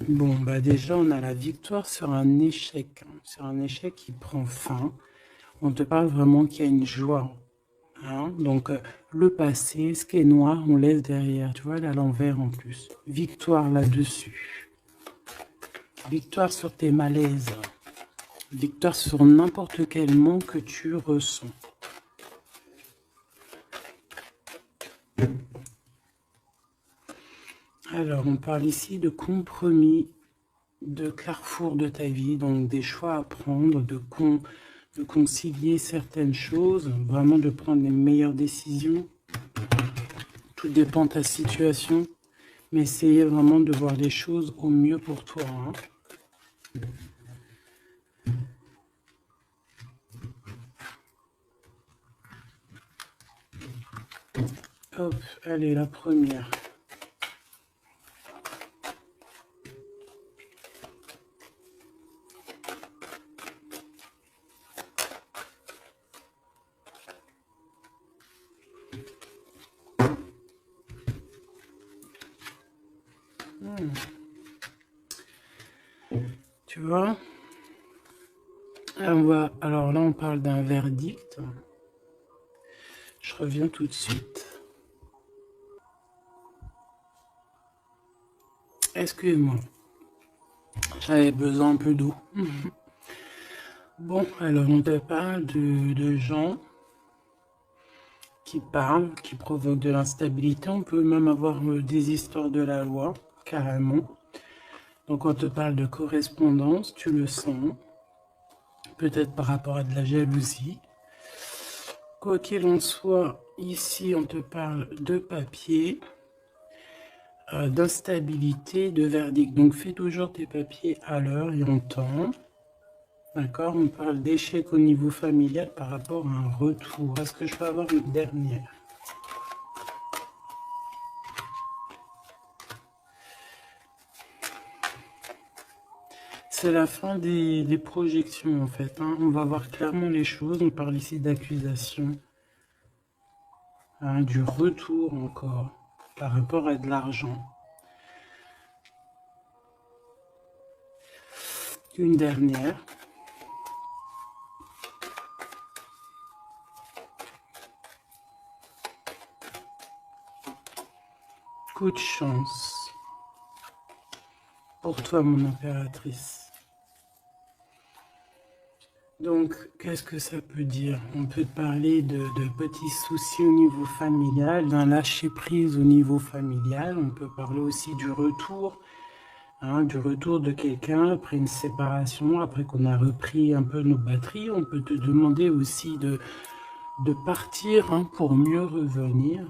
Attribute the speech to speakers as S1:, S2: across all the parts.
S1: Bon, bah déjà, on a la victoire sur un échec, hein, sur un échec qui prend fin. On te parle vraiment qu'il y a une joie, hein. Donc, le passé, ce qui est noir, on laisse derrière. Tu vois, là, à l'envers en plus. Victoire là-dessus. Victoire sur tes malaises. Victoire sur n'importe quel manque que tu ressens. Alors, on parle ici de compromis, de carrefour de ta vie, donc des choix à prendre, de concilier certaines choses, vraiment de prendre les meilleures décisions. Tout dépend de ta situation, mais essayez vraiment de voir les choses au mieux pour toi, hein. Hop, allez, la première. Tu vois, alors là, on parle d'un verdict. Je reviens tout de suite. Excuse-moi, j'avais besoin un peu d'eau. Bon, alors on te parle de gens qui parlent, qui provoquent de l'instabilité. On peut même avoir des histoires de la loi, carrément. Donc on te parle de correspondance, tu le sens, peut-être par rapport à de la jalousie. Quoi qu'il en soit, ici on te parle de papier, d'instabilité, de verdict. Donc fais toujours tes papiers à l'heure et en temps. D'accord, on parle d'échec au niveau familial par rapport à un retour. Est-ce que je peux avoir une dernière? C'est la fin des projections en fait, hein. On va voir clairement les choses. On parle ici d'accusation, hein, du retour encore par rapport à de l'argent. Une dernière. Coup de chance pour toi, mon impératrice. Donc, qu'est-ce que ça peut dire? On peut parler de petits soucis au niveau familial, d'un lâcher-prise au niveau familial. On peut parler aussi du retour, hein, du retour de quelqu'un après une séparation, après qu'on a repris un peu nos batteries. On peut te demander aussi de partir, hein, pour mieux revenir.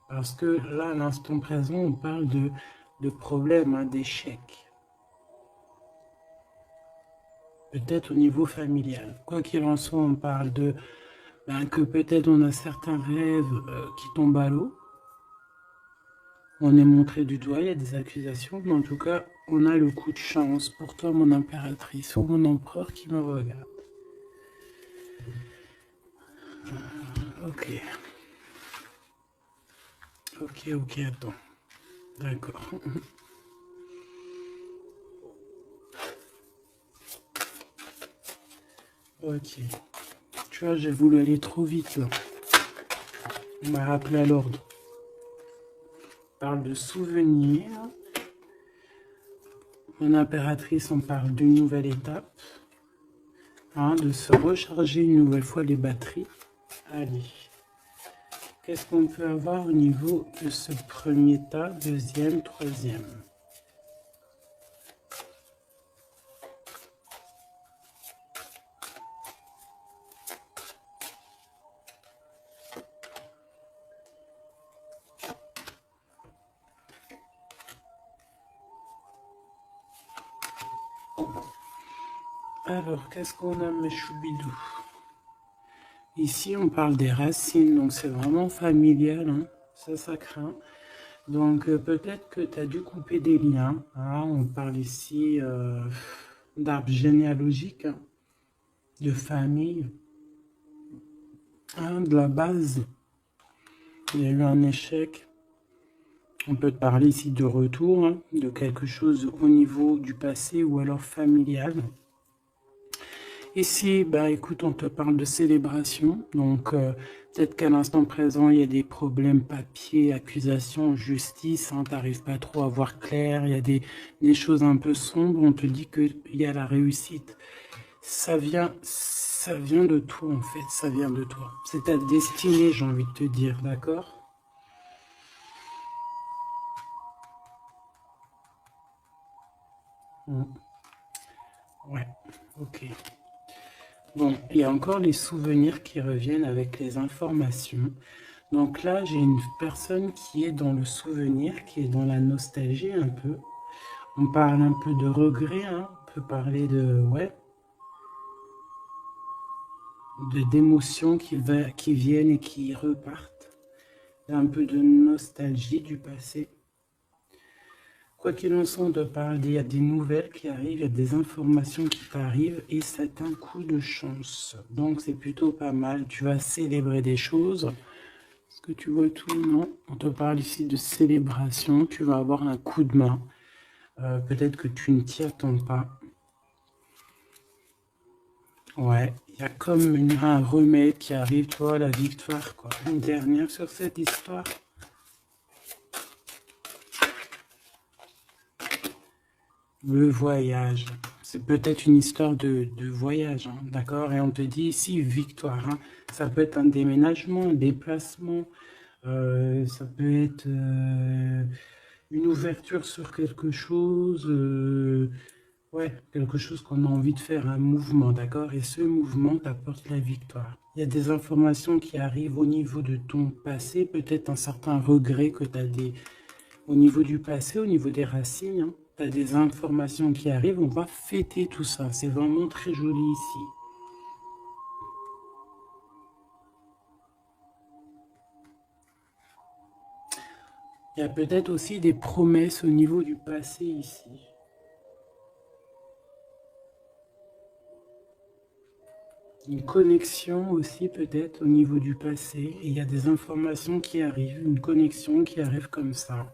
S1: Parce que là, à l'instant présent, on parle de problèmes, hein, d'échecs. Peut-être au niveau familial. Quoi qu'il en soit, on parle de que peut-être on a certains rêves qui tombent à l'eau. On est montré du doigt, il y a des accusations, mais en tout cas, on a le coup de chance pour toi, mon impératrice, ou mon empereur qui me regarde. Ok. Ok, attends. D'accord. Ok. Tu vois, j'ai voulu aller trop vite là. On m'a rappelé à l'ordre. On parle de souvenirs. Mon impératrice, on parle d'une nouvelle étape, hein, de se recharger une nouvelle fois les batteries. Allez. Qu'est-ce qu'on peut avoir au niveau de ce premier tas, deuxième, troisième? Alors, qu'est-ce qu'on a, mes choubidous? Ici, on parle des racines, donc c'est vraiment familial, hein. Ça craint. Donc, peut-être que tu as dû couper des liens, hein. On parle ici d'arbre généalogique, hein, de famille, hein, de la base. Il y a eu un échec. On peut te parler ici de retour, hein, de quelque chose au niveau du passé ou alors familial. Ici, bah, écoute, on te parle de célébration. Donc, peut-être qu'à l'instant présent, il y a des problèmes papier, accusation, justice. Hein, tu n'arrives pas trop à voir clair. Il y a des choses un peu sombres. On te dit qu'il y a la réussite. Ça vient de toi, en fait. Ça vient de toi. C'est ta destinée, j'ai envie de te dire. D'accord? Ouais, ok. Bon, il y a encore les souvenirs qui reviennent avec les informations. Donc là, j'ai une personne qui est dans le souvenir, qui est dans la nostalgie un peu. On parle un peu de regret, hein. On peut parler de, ouais, d'émotions qui viennent et qui repartent. Il y a un peu de nostalgie du passé. Quoi qu'il en soit, on te parle, il y a des nouvelles qui arrivent, il y a des informations qui t'arrivent et c'est un coup de chance. Donc c'est plutôt pas mal. Tu vas célébrer des choses. Est-ce que tu vois tout? Non. On te parle ici de célébration. Tu vas avoir un coup de main. Peut-être que tu ne t'y attends pas. Ouais, il y a comme un remède qui arrive, toi, la victoire, quoi. Une dernière sur cette histoire. Le voyage. C'est peut-être une histoire de voyage, hein, d'accord? Et on te dit ici victoire. Hein. Ça peut être un déménagement, un déplacement. Ça peut être une ouverture sur quelque chose. Ouais, quelque chose qu'on a envie de faire, un mouvement, d'accord? Et ce mouvement t'apporte la victoire. Il y a des informations qui arrivent au niveau de ton passé, peut-être un certain regret que tu as au niveau du passé, au niveau des racines. Hein. Tu as des informations qui arrivent, on va fêter tout ça. C'est vraiment très joli ici. Il y a peut-être aussi des promesses au niveau du passé ici. Une connexion aussi peut-être au niveau du passé. Et il y a des informations qui arrivent, une connexion qui arrive comme ça.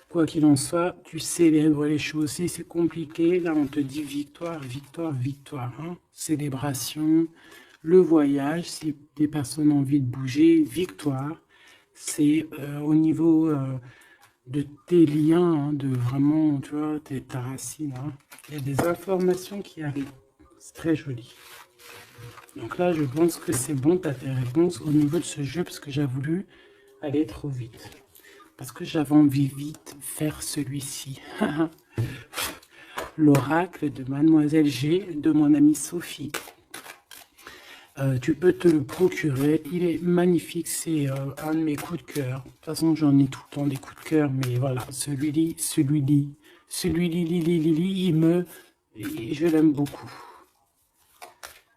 S1: Quoi qu'il en soit, tu célèbres les choses. Si c'est compliqué, là on te dit victoire, victoire, victoire. Hein. Célébration, le voyage, si des personnes ont envie de bouger, victoire. C'est au niveau de tes liens, hein, de vraiment, tu vois, ta racine. Hein. Il y a des informations qui arrivent. C'est très joli. Donc là, je pense que c'est bon, tu as tes réponses au niveau de ce jeu parce que j'ai voulu aller trop vite. Parce que j'avais envie vite faire celui-ci. L'oracle de Mademoiselle G de mon amie Sophie. Tu peux te le procurer. Il est magnifique. C'est un de mes coups de cœur. De toute façon, j'en ai tout le temps des coups de cœur. Mais voilà, celui-là, je l'aime beaucoup.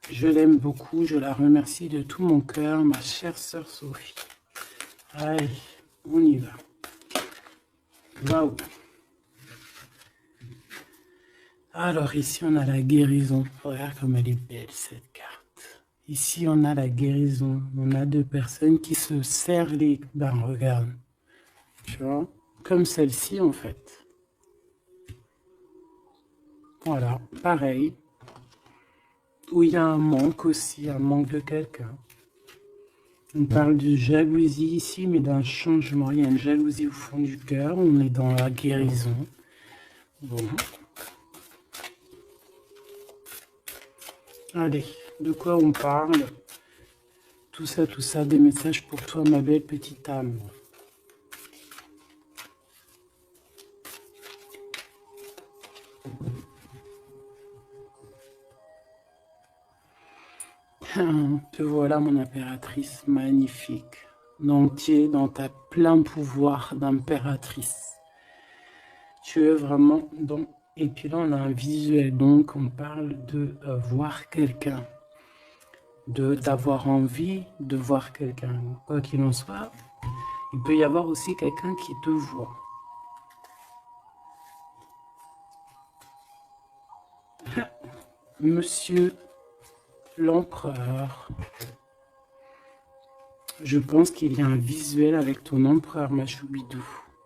S1: Je l'aime beaucoup. Je la remercie de tout mon cœur, ma chère sœur Sophie. Allez, on y va. Waouh. Alors ici on a la guérison. Regarde comme elle est belle cette carte. Ici on a la guérison. On a deux personnes qui se serrent les... Ben regarde. Tu vois? Comme celle-ci en fait. Voilà, pareil. Où il y a un manque aussi, un manque de quelqu'un. On parle de jalousie ici, mais d'un changement. Il y a une jalousie au fond du cœur. On est dans la guérison. Bon. Allez, de quoi on parle? Tout ça, des messages pour toi, ma belle petite âme. Te voilà, mon impératrice magnifique. Donc, tu es dans ta plein pouvoir d'impératrice. Tu es vraiment dans... Et puis là, on a un visuel, donc on parle de voir quelqu'un. D'avoir envie de voir quelqu'un. Quoi qu'il en soit, il peut y avoir aussi quelqu'un qui te voit. Monsieur l'empereur. Je pense qu'il y a un visuel avec ton empereur, ma choubidou.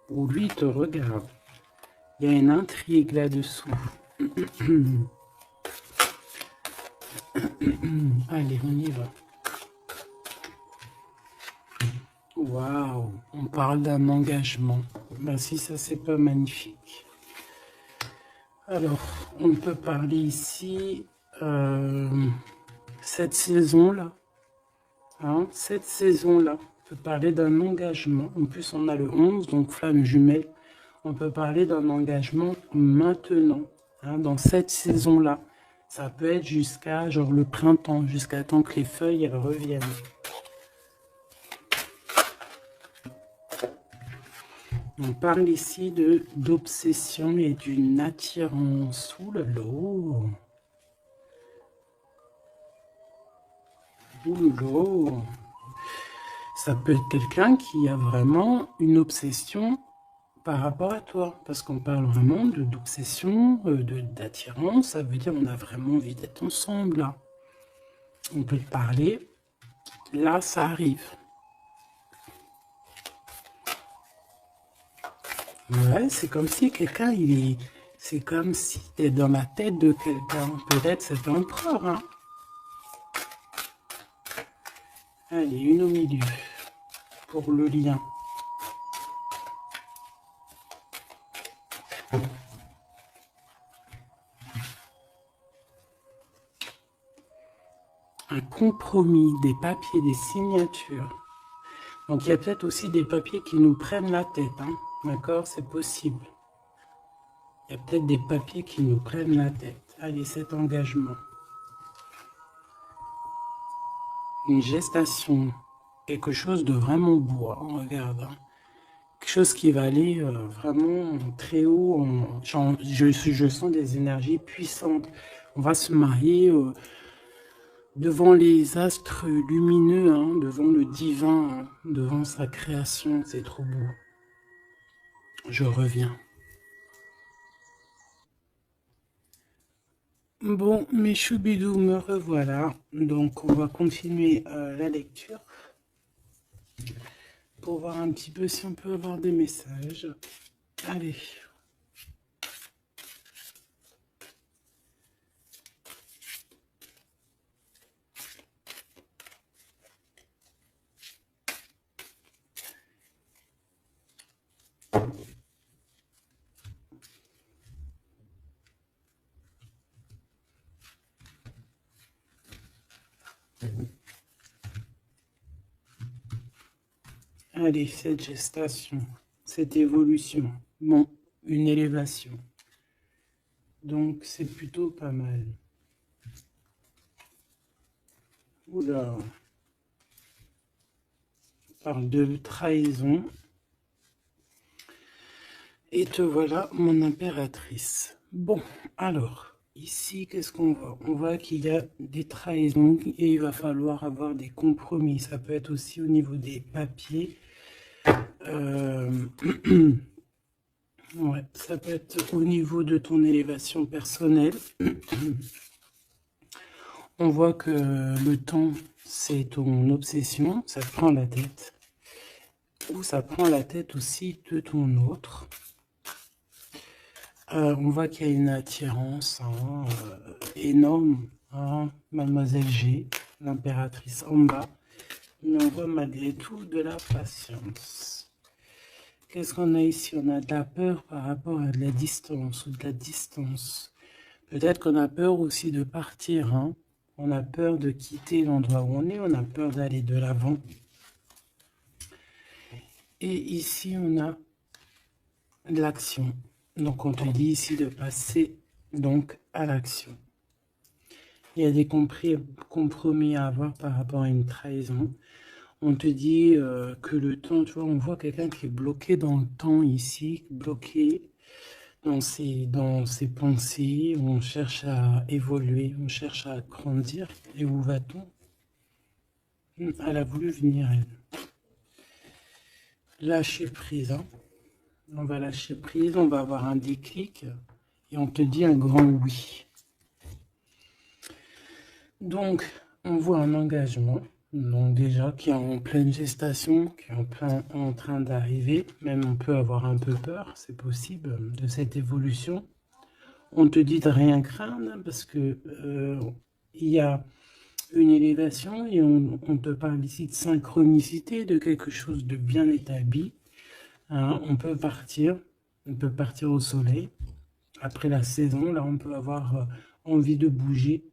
S1: ou lui te regarde. Il y a une intrigue là-dessous. Allez, on y va. Waouh, on parle d'un engagement. Ben si, ça c'est pas magnifique. Alors, on peut parler ici, cette saison-là. Hein, cette saison-là, on peut parler d'un engagement. En plus, on a le 11, donc flamme jumelle. On peut parler d'un engagement maintenant, hein, dans cette saison-là. Ça peut être jusqu'à genre le printemps, jusqu'à temps que les feuilles elles reviennent. On parle ici d'obsession et d'une attirance. Ouh là là. Ouh là. Ça peut être quelqu'un qui a vraiment une obsession par rapport à toi. Parce qu'on parle vraiment d'obsession, d'attirance. Ça veut dire qu'on a vraiment envie d'être ensemble là. On peut parler. Là, ça arrive. Ouais, c'est comme si quelqu'un, c'est comme si tu es dans la tête de quelqu'un. Peut-être cet empereur, hein. Allez, une au milieu, pour le lien. Un compromis, des papiers, des signatures. Donc il y a peut-être aussi des papiers qui nous prennent la tête, hein. D'accord, c'est possible. Il y a peut-être des papiers qui nous prennent la tête. Allez, cet engagement. Une gestation. Quelque chose de vraiment beau, hein, regarde. Hein. Quelque chose qui va aller vraiment très haut. Je sens des énergies puissantes. On va se marier devant les astres lumineux, hein, devant le divin, hein, devant sa création. C'est trop beau. Je reviens. Bon, mes choubidous, me revoilà. Donc, on va continuer la lecture pour voir un petit peu si on peut avoir des messages. Allez. Allez, cette gestation, cette évolution, bon, une élévation. Donc, c'est plutôt pas mal. Oula. On parle de trahison. Et te voilà, mon impératrice. Bon, alors, ici, qu'est-ce qu'on voit? On voit qu'il y a des trahisons et il va falloir avoir des compromis. Ça peut être aussi au niveau des papiers. Ouais, ça peut être au niveau de ton élévation personnelle. On voit que le temps, c'est ton obsession, ça te prend la tête. Ou ça prend la tête aussi de ton autre. On voit qu'il y a une attirance hein, énorme. Hein, Mademoiselle G, l'impératrice en bas. Mais on voit malgré tout de la patience. Qu'est-ce qu'on a ici? On a de la peur par rapport à de la distance ou de la distance. Peut-être qu'on a peur aussi de partir. Hein. On a peur de quitter l'endroit où on est. On a peur d'aller de l'avant. Et ici, on a de l'action. Donc, on te dit ici de passer donc à l'action. Il y a des compromis à avoir par rapport à une trahison. On te dit que le temps, tu vois, on voit quelqu'un qui est bloqué dans le temps ici, bloqué dans ses pensées, on cherche à évoluer, on cherche à grandir. Et où va-t-on? Elle a voulu venir, elle. Lâcher prise, hein. On va lâcher prise, on va avoir un déclic et on te dit un grand oui. Donc, on voit un engagement, Donc déjà, qui est en pleine gestation, qui est en train d'arriver. Même on peut avoir un peu peur, c'est possible, de cette évolution. On te dit de rien craindre parce que il y a une élévation et on te parle ici de synchronicité, de quelque chose de bien établi. Hein, on peut partir au soleil. Après la saison, là, on peut avoir envie de bouger.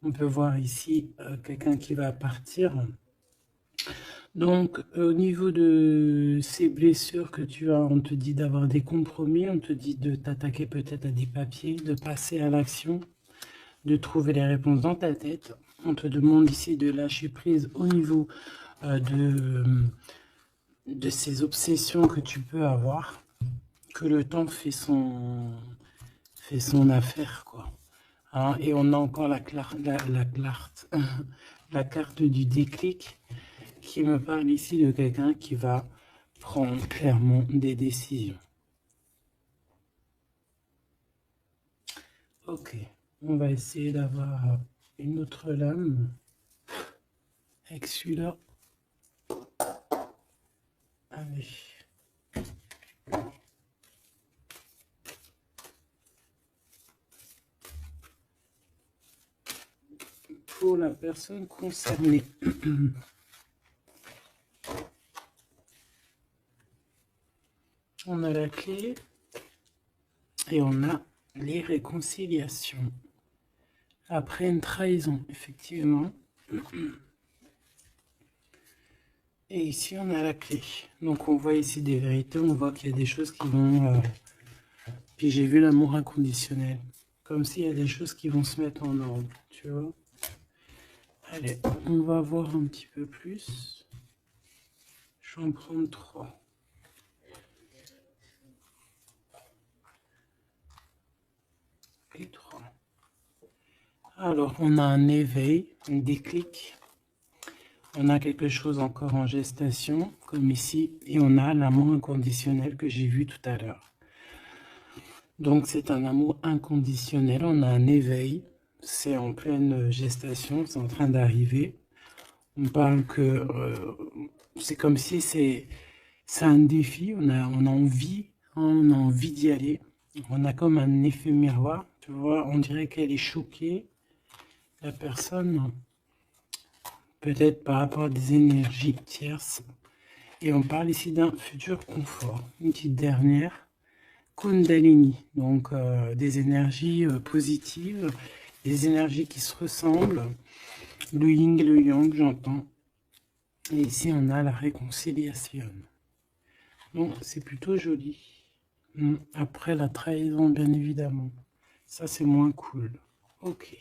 S1: On peut voir ici quelqu'un qui va partir. Donc, au niveau de ces blessures que tu as, on te dit d'avoir des compromis, on te dit de t'attaquer peut-être à des papiers, de passer à l'action, de trouver les réponses dans ta tête. On te demande ici de lâcher prise au niveau de ces obsessions que tu peux avoir, que le temps fait son affaire, quoi. Hein, et on a encore la carte du déclic qui me parle ici de quelqu'un qui va prendre clairement des décisions. Ok, on va essayer d'avoir une autre lame avec celui-là. Allez. Pour la personne concernée. On a la clé et on a les réconciliations. Après une trahison, effectivement. Et ici, on a la clé. Donc, on voit ici des vérités. On voit qu'il y a des choses qui vont... Puis j'ai vu l'amour inconditionnel. Comme s'il y a des choses qui vont se mettre en ordre, tu vois. Allez, on va voir un petit peu plus. Je vais en prendre 3. Et 3. Alors, on a un éveil, un déclic. On a quelque chose encore en gestation, comme ici. Et on a l'amour inconditionnel que j'ai vu tout à l'heure. Donc, c'est un amour inconditionnel. On a un éveil. C'est en pleine gestation. C'est en train d'arriver. On parle que c'est comme si c'est un défi. On a envie d'y aller. On a comme un effet miroir. Tu vois, on dirait qu'elle est choquée. La personne, peut-être par rapport à des énergies tierces. Et on parle ici d'un futur confort. Une petite dernière, Kundalini, donc des énergies positives, des énergies qui se ressemblent, le yin et le yang, j'entends. Et ici, on a la réconciliation. Donc, c'est plutôt joli. Après la trahison, bien évidemment. Ça, c'est moins cool. Ok.